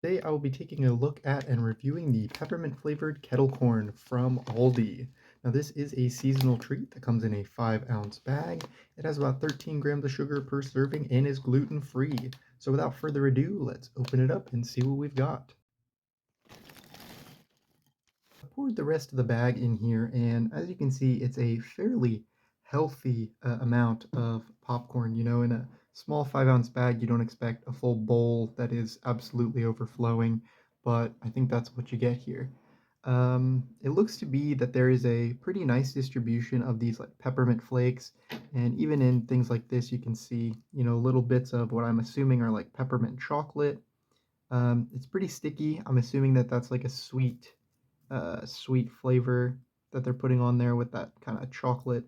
Today I will be taking a look at and reviewing the peppermint flavored kettle corn from Aldi. Now this is a seasonal treat that comes in a 5-ounce bag. It has about 13 grams of sugar per serving and is gluten-free. So without further ado, let's open it up and see what we've got. I poured the rest of the bag in here, and as you can see, it's a fairly healthy amount of popcorn. You know, in a small 5-ounce bag, you don't expect a full bowl that is absolutely overflowing, but I think that's what you get here. It looks to be that there is a pretty nice distribution of these like peppermint flakes, and even in things like this, you can see, you know, little bits of what I'm assuming are like peppermint chocolate. It's pretty sticky. I'm assuming that that's like a sweet flavor that they're putting on there with that kind of chocolate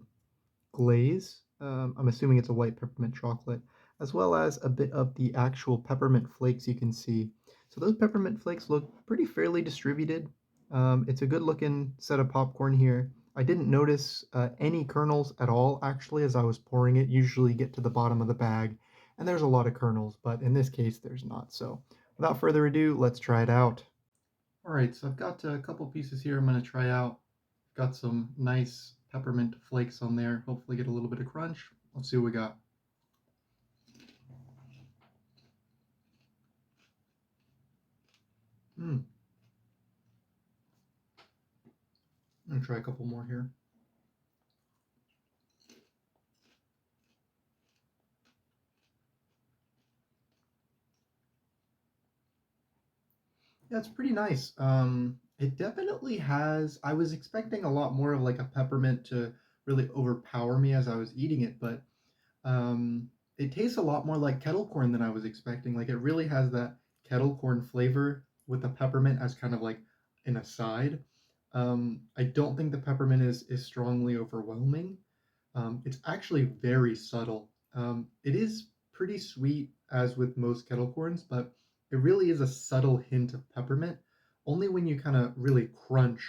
glaze. I'm assuming it's a white peppermint chocolate, as well as a bit of the actual peppermint flakes you can see. So those peppermint flakes look pretty fairly distributed. It's a good looking set of popcorn here. I didn't notice any kernels at all actually as I was pouring it. Usually get to the bottom of the bag and there's a lot of kernels, but in this case there's not. So without further ado, let's try it out. All right, so I've got a couple pieces here I'm going to try out. Got some nice peppermint flakes on there. Hopefully get a little bit of crunch. Let's see what we got. I'm going to try a couple more here. Yeah, it's pretty nice. It definitely has. I was expecting a lot more of like a peppermint to really overpower me as I was eating it, but it tastes a lot more like kettle corn than I was expecting. Like it really has that kettle corn flavor with the peppermint as kind of like an aside. I don't think the peppermint is strongly overwhelming. It's actually very subtle. It is pretty sweet as with most kettle corns, but it really is a subtle hint of peppermint. Only when you kind of really crunch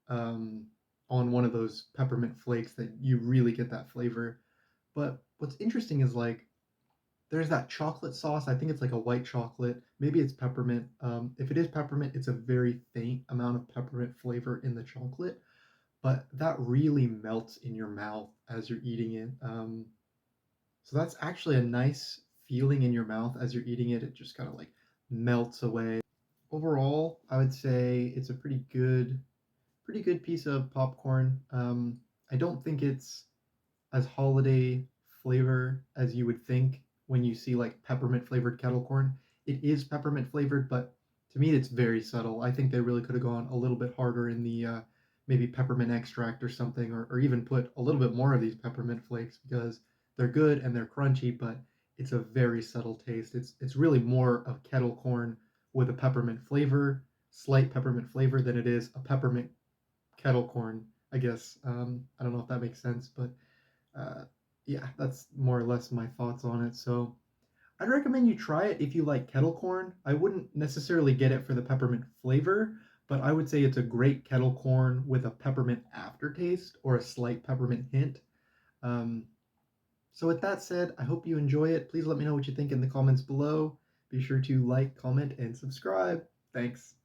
um, on one of those peppermint flakes that you really get that flavor. But what's interesting is like there's that chocolate sauce. I think it's like a white chocolate. Maybe it's peppermint. If it is peppermint, it's a very faint amount of peppermint flavor in the chocolate, but that really melts in your mouth as you're eating it. So that's actually a nice feeling in your mouth as you're eating it. It just kind of like melts away. Overall, I would say it's a pretty good piece of popcorn. I don't think it's as holiday flavor as you would think when you see like peppermint flavored kettle corn. It is peppermint flavored, but to me it's very subtle. I think they really could have gone a little bit harder in the maybe peppermint extract or something, or even put a little bit more of these peppermint flakes because they're good and they're crunchy, but it's a very subtle taste. It's really more of kettle corn with a peppermint flavor, slight peppermint flavor, than it is a peppermint kettle corn. I guess I don't know if that makes sense, but uh, yeah, that's more or less my thoughts on it. So I'd recommend you try it if you like kettle corn. I wouldn't necessarily get it for the peppermint flavor, but I would say it's a great kettle corn with a peppermint aftertaste or a slight peppermint hint. Um, so with that said, I hope you enjoy it. Please let me know what you think in the comments below. Be sure to like, comment, and subscribe. Thanks.